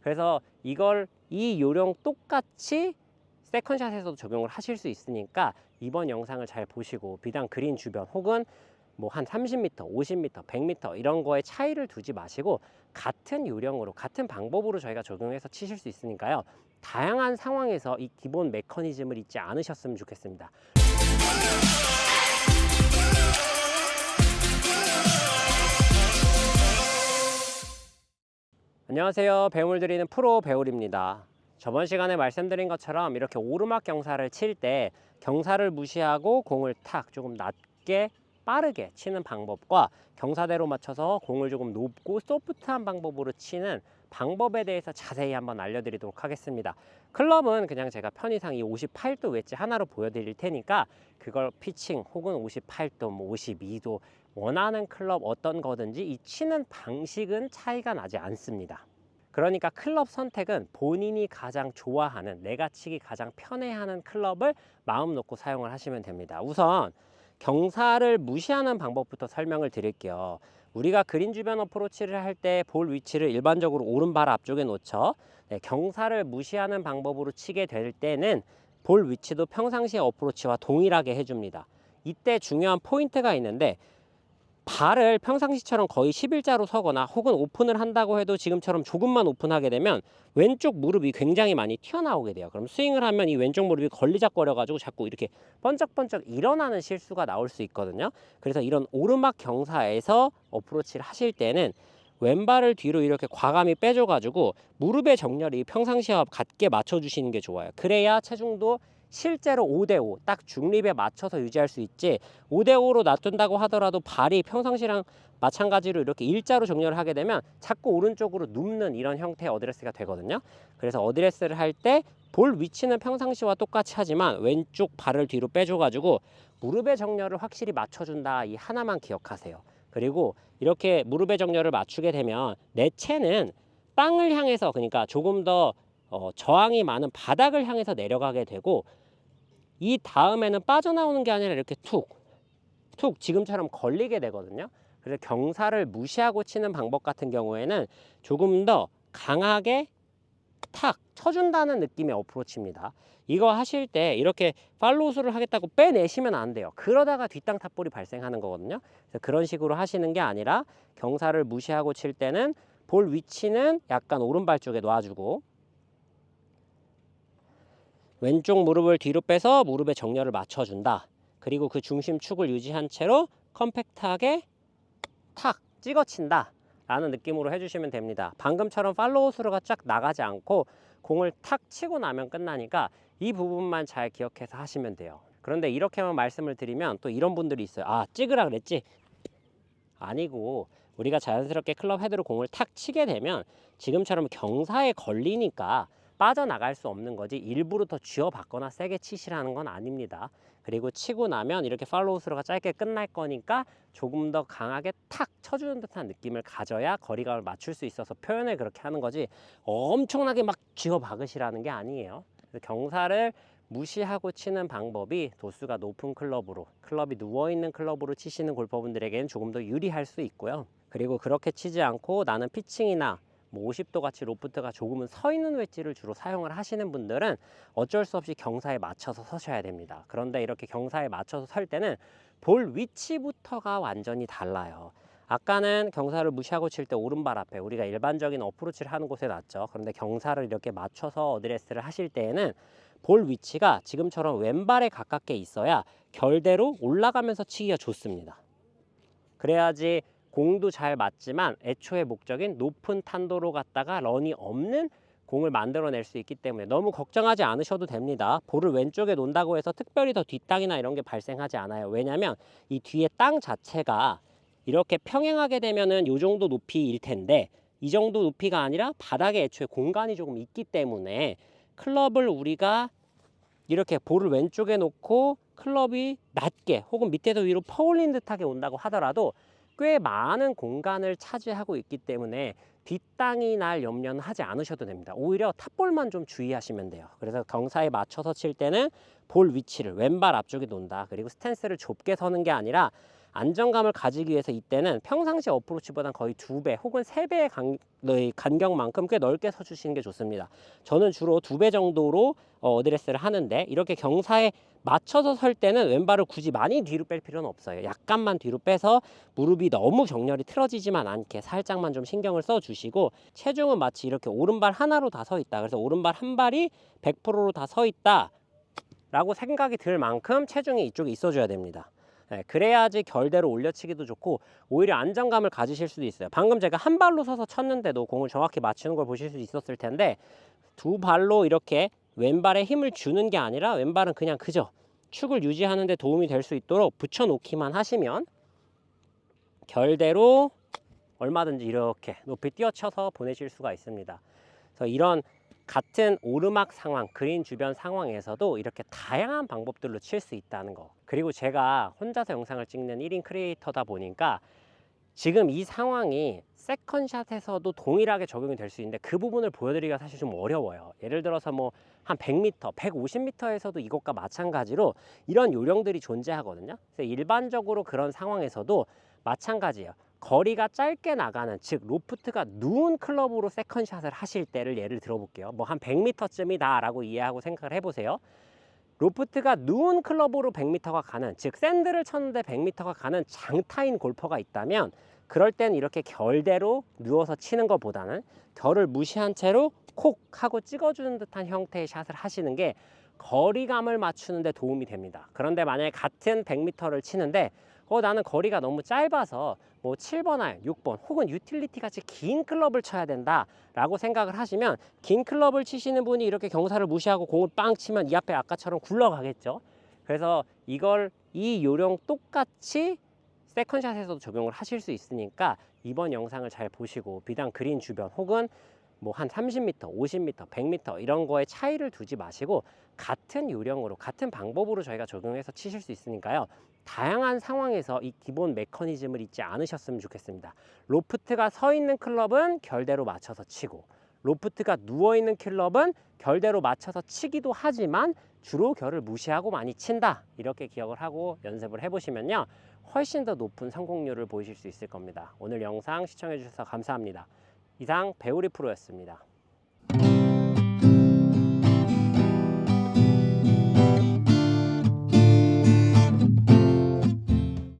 그래서 이 요령 똑같이 세컨샷에서도 적용을 하실 수 있으니까 이번 영상을 잘 보시고 비단 그린 주변 혹은 뭐 한 30m, 50m, 100m 이런 거에 차이를 두지 마시고 같은 요령으로 같은 방법으로 저희가 적용해서 치실 수 있으니까요. 다양한 상황에서 이 기본 메커니즘을 잊지 않으셨으면 좋겠습니다. 안녕하세요. 배움을 드리는 프로 배울입니다. 저번 시간에 말씀드린 것처럼 이렇게 오르막 경사를 칠 때 경사를 무시하고 공을 탁 조금 낮게 빠르게 치는 방법과 경사대로 맞춰서 공을 조금 높고 소프트한 방법으로 치는 방법에 대해서 자세히 한번 알려드리도록 하겠습니다. 클럽은 그냥 제가 편의상 이 58도 웨지 하나로 보여드릴 테니까 그걸 피칭 혹은 58도, 52도 원하는 클럽 어떤 거든지 이 치는 방식은 차이가 나지 않습니다. 그러니까 클럽 선택은 본인이 가장 좋아하는, 내가 치기 가장 편해하는 클럽을 마음 놓고 사용을 하시면 됩니다. 우선 경사를 무시하는 방법부터 설명을 드릴게요. 우리가 그린 주변 어프로치를 할 때 볼 위치를 일반적으로 오른발 앞쪽에 놓죠. 경사를 무시하는 방법으로 치게 될 때는 볼 위치도 평상시의 어프로치와 동일하게 해줍니다. 이때 중요한 포인트가 있는데 발을 평상시처럼 거의 11자로 서거나 혹은 오픈을 한다고 해도 지금처럼 조금만 오픈하게 되면 왼쪽 무릎이 굉장히 많이 튀어나오게 돼요. 그럼 스윙을 하면 이 왼쪽 무릎이 걸리적거려 가지고 자꾸 이렇게 번쩍번쩍 일어나는 실수가 나올 수 있거든요. 그래서 이런 오르막 경사에서 어프로치를 하실 때는 왼발을 뒤로 이렇게 과감히 빼줘 가지고 무릎의 정렬이 평상시와 같게 맞춰 주시는 게 좋아요. 그래야 체중도 실제로 5대5 딱 중립에 맞춰서 유지할 수 있지, 5대5로 놔둔다고 하더라도 발이 평상시랑 마찬가지로 이렇게 일자로 정렬을 하게 되면 자꾸 오른쪽으로 눕는 이런 형태의 어드레스가 되거든요. 그래서 어드레스를 할 때 볼 위치는 평상시와 똑같이 하지만 왼쪽 발을 뒤로 빼줘 가지고 무릎의 정렬을 확실히 맞춰준다, 이 하나만 기억하세요. 그리고 이렇게 무릎의 정렬을 맞추게 되면 내 채는 땅을 향해서, 그러니까 조금 더 저항이 많은 바닥을 향해서 내려가게 되고, 이 다음에는 빠져나오는 게 아니라 이렇게 툭 지금처럼 걸리게 되거든요. 그래서 경사를 무시하고 치는 방법 같은 경우에는 조금 더 강하게 탁 쳐준다는 느낌의 어프로치입니다. 이거 하실 때 이렇게 팔로우 스루를 하겠다고 빼내시면 안 돼요. 그러다가 뒷땅 탑볼이 발생하는 거거든요. 그래서 그런 식으로 하시는 게 아니라 경사를 무시하고 칠 때는 볼 위치는 약간 오른발 쪽에 놔주고 왼쪽 무릎을 뒤로 빼서 무릎의 정렬을 맞춰준다. 그리고 그 중심축을 유지한 채로 컴팩트하게 탁 찍어친다 라는 느낌으로 해주시면 됩니다. 방금처럼 팔로우 스루가 쫙 나가지 않고 공을 탁 치고 나면 끝나니까 이 부분만 잘 기억해서 하시면 돼요. 그런데 이렇게만 말씀을 드리면 또 이런 분들이 있어요. 아, 찍으라 그랬지? 아니고, 우리가 자연스럽게 클럽 헤드로 공을 탁 치게 되면 지금처럼 경사에 걸리니까 빠져나갈 수 없는 거지 일부러 더 쥐어받거나 세게 치시라는 건 아닙니다. 그리고 치고 나면 이렇게 팔로우 스루가 짧게 끝날 거니까 조금 더 강하게 탁 쳐주는 듯한 느낌을 가져야 거리감을 맞출 수 있어서 표현을 그렇게 하는 거지 엄청나게 막 쥐어박으시라는 게 아니에요. 경사를 무시하고 치는 방법이 도수가 높은 클럽으로, 클럽이 누워있는 클럽으로 치시는 골퍼분들에게는 조금 더 유리할 수 있고요. 그리고 그렇게 치지 않고 나는 피칭이나 뭐 50도 같이 로프트가 조금은 서 있는 웨지를 주로 사용을 하시는 분들은 어쩔 수 없이 경사에 맞춰서 서셔야 됩니다. 그런데 이렇게 경사에 맞춰서 설 때는 볼 위치부터가 완전히 달라요. 아까는 경사를 무시하고 칠 때 오른발 앞에 우리가 일반적인 어프로치를 하는 곳에 놨죠. 그런데 경사를 이렇게 맞춰서 어드레스를 하실 때에는 볼 위치가 지금처럼 왼발에 가깝게 있어야 결대로 올라가면서 치기가 좋습니다. 그래야지 공도 잘 맞지만 애초에 목적인 높은 탄도로 갔다가 런이 없는 공을 만들어낼 수 있기 때문에 너무 걱정하지 않으셔도 됩니다. 볼을 왼쪽에 놓는다고 해서 특별히 더 뒷땅이나 이런 게 발생하지 않아요. 왜냐하면 이 뒤에 땅 자체가 이렇게 평행하게 되면은 이 정도 높이일 텐데 이 정도 높이가 아니라 바닥에 애초에 공간이 조금 있기 때문에 클럽을 우리가 이렇게 볼을 왼쪽에 놓고 클럽이 낮게 혹은 밑에서 위로 퍼올린 듯하게 온다고 하더라도 꽤 많은 공간을 차지하고 있기 때문에 뒷땅이 날 염려는 하지 않으셔도 됩니다. 오히려 탑볼만 좀 주의하시면 돼요. 그래서 경사에 맞춰서 칠 때는 볼 위치를 왼발 앞쪽에 놓는다. 그리고 스탠스를 좁게 서는 게 아니라 안정감을 가지기 위해서 이때는 평상시 어프로치보다 거의 2배 혹은 3배의 간격만큼 꽤 넓게 서주시는 게 좋습니다. 저는 주로 2배 정도로 어드레스를 하는데, 이렇게 경사에 맞춰서 설 때는 왼발을 굳이 많이 뒤로 뺄 필요는 없어요. 약간만 뒤로 빼서 무릎이 너무 격렬히 틀어지지만 않게 살짝만 좀 신경을 써 주시고, 체중은 마치 이렇게 오른발 하나로 다 서 있다, 그래서 오른발 한 발이 100%로 다 서 있다 라고 생각이 들 만큼 체중이 이쪽에 있어 줘야 됩니다. 네, 그래야지 결대로 올려치기도 좋고 오히려 안정감을 가지실 수도 있어요. 방금 제가 한 발로 서서 쳤는데도 공을 정확히 맞추는 걸 보실 수 있었을 텐데, 두 발로 이렇게 왼발에 힘을 주는 게 아니라 왼발은 그냥 그저 축을 유지하는 데 도움이 될 수 있도록 붙여놓기만 하시면 결대로 얼마든지 이렇게 높이 뛰어쳐서 보내실 수가 있습니다. 그래서 이런 같은 오르막 상황, 그린 주변 상황에서도 이렇게 다양한 방법들로 칠 수 있다는 거. 그리고 제가 혼자서 영상을 찍는 1인 크리에이터다 보니까 지금 이 상황이 세컨샷에서도 동일하게 적용이 될 수 있는데, 그 부분을 보여드리기가 사실 좀 어려워요. 예를 들어서 뭐 한 100m, 150m에서도 이것과 마찬가지로 이런 요령들이 존재하거든요. 그래서 일반적으로 그런 상황에서도 마찬가지예요. 거리가 짧게 나가는, 즉 로프트가 누운 클럽으로 세컨샷을 하실 때를 예를 들어볼게요. 뭐 한 100m쯤이다 라고 이해하고 생각을 해보세요. 로프트가 누운 클럽으로 100m가 가는, 즉 샌드를 쳤는데 100m가 가는 장타인 골퍼가 있다면, 그럴 땐 이렇게 결대로 누워서 치는 것보다는 결을 무시한 채로 콕 하고 찍어주는 듯한 형태의 샷을 하시는 게 거리감을 맞추는 데 도움이 됩니다. 그런데 만약에 같은 100m를 치는데 나는 거리가 너무 짧아서 뭐 7번 아이언, 6번 혹은 유틸리티 같이 긴 클럽을 쳐야 된다 라고 생각을 하시면, 긴 클럽을 치시는 분이 이렇게 경사를 무시하고 공을 빵 치면 이 앞에 아까처럼 굴러가겠죠. 그래서 이 요령 똑같이 세컨샷에서도 적용을 하실 수 있으니까 이번 영상을 잘 보시고 비단 그린 주변 혹은 뭐 한 30m, 50m, 100m 이런 거에 차이를 두지 마시고 같은 요령으로, 같은 방법으로 저희가 적용해서 치실 수 있으니까요. 다양한 상황에서 이 기본 메커니즘을 잊지 않으셨으면 좋겠습니다. 로프트가 서 있는 클럽은 결대로 맞춰서 치고, 로프트가 누워 있는 클럽은 결대로 맞춰서 치기도 하지만 주로 결을 무시하고 많이 친다. 이렇게 기억을 하고 연습을 해보시면요, 훨씬 더 높은 성공률을 보이실 수 있을 겁니다. 오늘 영상 시청해 주셔서 감사합니다. 이상 배우리 프로였습니다.